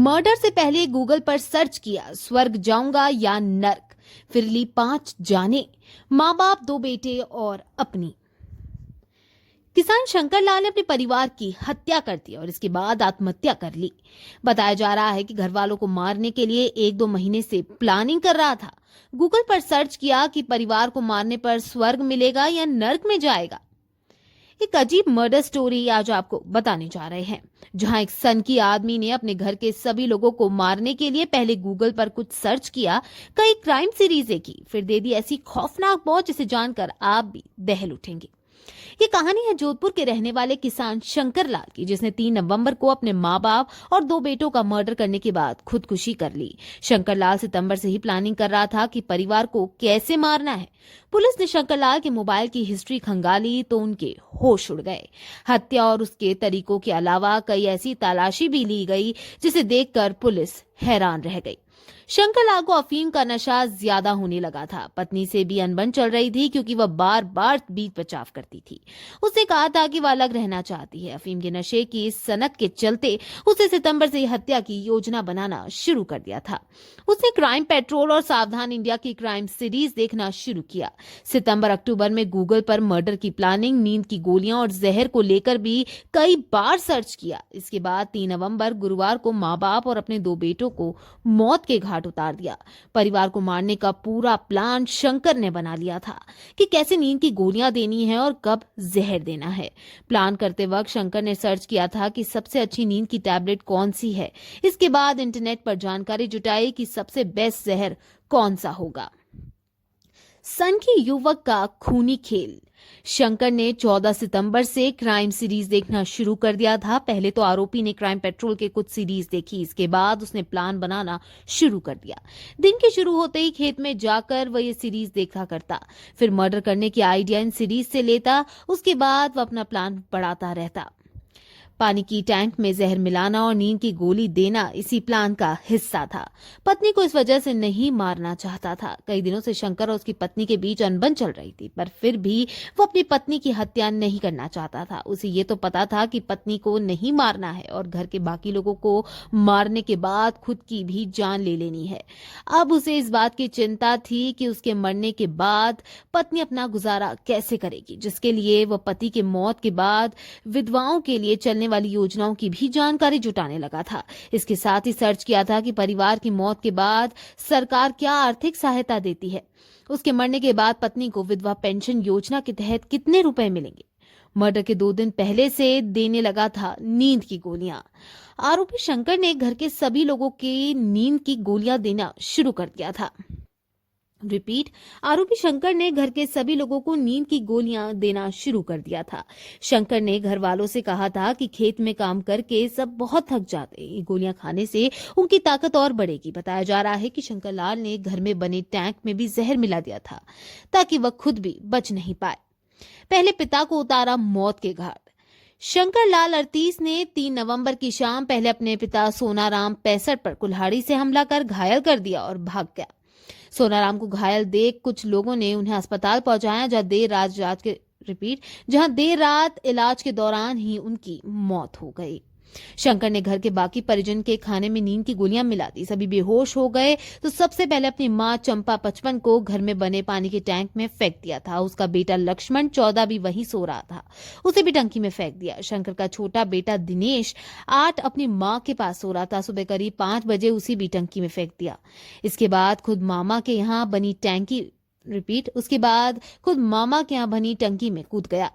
Murder से पहले Google पर सर्च किया स्वर्ग जाऊंगा या नर्क, फिर ली 5 जाने, माँ बाप, 2 बेटे और अपनी। किसान शंकर लाल ने अपने परिवार की हत्या कर दी और इसके बाद आत्महत्या कर ली। बताया जा रहा है कि घर वालों को मारने के लिए 1-2 महीने से प्लानिंग कर रहा था। गूगल पर सर्च किया कि परिवार को मारने पर स्वर्ग मिलेगा या नर्क में जाएगा। एक अजीब मर्डर स्टोरी आज आपको बताने जा रहे हैं, जहां एक सनकी आदमी ने अपने घर के सभी लोगों को मारने के लिए पहले गूगल पर कुछ सर्च किया, कई क्राइम सीरीज देखी, फिर दे दी ऐसी खौफनाक मौत जिसे जानकर आप भी दहल उठेंगे। ये कहानी है जोधपुर के रहने वाले किसान शंकर लाल की, जिसने 3 नवंबर को अपने माँ बाप और 2 बेटों का मर्डर करने के बाद खुदकुशी कर ली। शंकर लाल सितंबर से ही प्लानिंग कर रहा था कि परिवार को कैसे मारना है। पुलिस ने शंकर लाल के मोबाइल की हिस्ट्री खंगाली तो उनके होश उड़ गए। हत्या और उसके तरीकों के अलावा कई ऐसी तलाशी भी ली गई जिसे देखकर पुलिस हैरान रह गई। शंकर लाल को अफीम का नशा ज्यादा होने लगा था। पत्नी से भी अनबन चल रही थी क्योंकि वह बार बार बीच बचाव करती थी। उसने कहा था कि वह अलग रहना चाहती है। अफीम के नशे की सनक के चलते उसने सितंबर से हत्या की योजना बनाना शुरू कर दिया था। उसने क्राइम पेट्रोल और सावधान इंडिया की क्राइम सीरीज देखना शुरू किया। सितंबर अक्टूबर में गूगल पर मर्डर की प्लानिंग, नींद की गोलियां और जहर को लेकर भी कई बार सर्च किया। इसके बाद 3 नवंबर गुरुवार को माँ बाप और अपने 2 बेटों को मौत के घाट उतार दिया। परिवार को मारने का पूरा प्लान शंकर ने बना लिया था कि कैसे नींद की गोलियां देनी है और कब जहर देना है। प्लान करते वक्त शंकर ने सर्च किया था कि सबसे अच्छी नींद की टैबलेट कौन सी है। इसके बाद इंटरनेट पर जानकारी जुटाई कि सबसे बेस्ट जहर कौन सा होगा। सनकी युवक का खूनी खेल। शंकर ने 14 सितंबर से क्राइम सीरीज देखना शुरू कर दिया था। पहले तो आरोपी ने क्राइम पेट्रोल के कुछ सीरीज देखी, इसके बाद उसने प्लान बनाना शुरू कर दिया। दिन के शुरू होते ही खेत में जाकर वह ये सीरीज देखा करता, फिर मर्डर करने की आइडिया इन सीरीज से लेता। उसके बाद वह अपना प्लान बढ़ाता रहता। पानी की टैंक में जहर मिलाना और नींद की गोली देना इसी प्लान का हिस्सा था। पत्नी को इस वजह से नहीं मारना चाहता था। कई दिनों से शंकर और उसकी पत्नी के बीच अनबन चल रही थी, पर फिर भी वो अपनी पत्नी की हत्या नहीं करना चाहता था। उसे ये तो पता था कि पत्नी को नहीं मारना है और घर के बाकी लोगों को मारने के बाद खुद की भी जान ले लेनी है। अब उसे इस बात की चिंता थी कि उसके मरने के बाद पत्नी अपना गुजारा कैसे करेगी, जिसके लिए वह पति के मौत के बाद विधवाओं के लिए चलने वाली योजनाओं की भी जानकारी जुटाने लगा था। इसके साथ ही सर्च किया था कि परिवार की मौत के बाद सरकार क्या आर्थिक सहायता देती है। उसके मरने के बाद पत्नी को विधवा पेंशन योजना के तहत कितने रुपए मिलेंगे। मर्डर के 2 दिन पहले से देने लगा था नींद की गोलियां। आरोपी शंकर ने घर के सभी लोगों की नींद की गोलियां देना शुरू कर दिया था। रिपीट, आरोपी शंकर ने घर के सभी लोगों को नींद की गोलियां देना शुरू कर दिया था। शंकर ने घर वालों से कहा था कि खेत में काम करके सब बहुत थक जाते हैं, ये गोलियां खाने से उनकी ताकत और बढ़ेगी। बताया जा रहा है कि शंकर लाल ने घर में बने टैंक में भी जहर मिला दिया था ताकि वह खुद भी बच नहीं पाए। पहले पिता को उतारा मौत के घाट। शंकर लाल 38 ने 3 नवंबर की शाम पहले अपने पिता सोनाराम 65 पर कुल्हाड़ी से हमला कर घायल कर दिया और भाग गया। सोनाराम को घायल देख कुछ लोगों ने उन्हें अस्पताल पहुंचाया, जहां देर रात इलाज के दौरान ही उनकी मौत हो गई। शंकर ने घर के बाकी परिजन के खाने में नींद की गोलियां मिला दी। सभी बेहोश हो गए तो सबसे पहले अपनी मां चंपा 55 को घर में बने पानी के टैंक में फेंक दिया था। उसका बेटा लक्ष्मण 14 भी वहीं सो रहा था, उसे भी टंकी में फेंक दिया। शंकर का छोटा बेटा दिनेश 8 अपनी मां के पास सो रहा था। सुबह करीब 5 बजे उसी भी टंकी में फेंक दिया। इसके बाद खुद मामा के यहाँ बनी टंकी में कूद गया।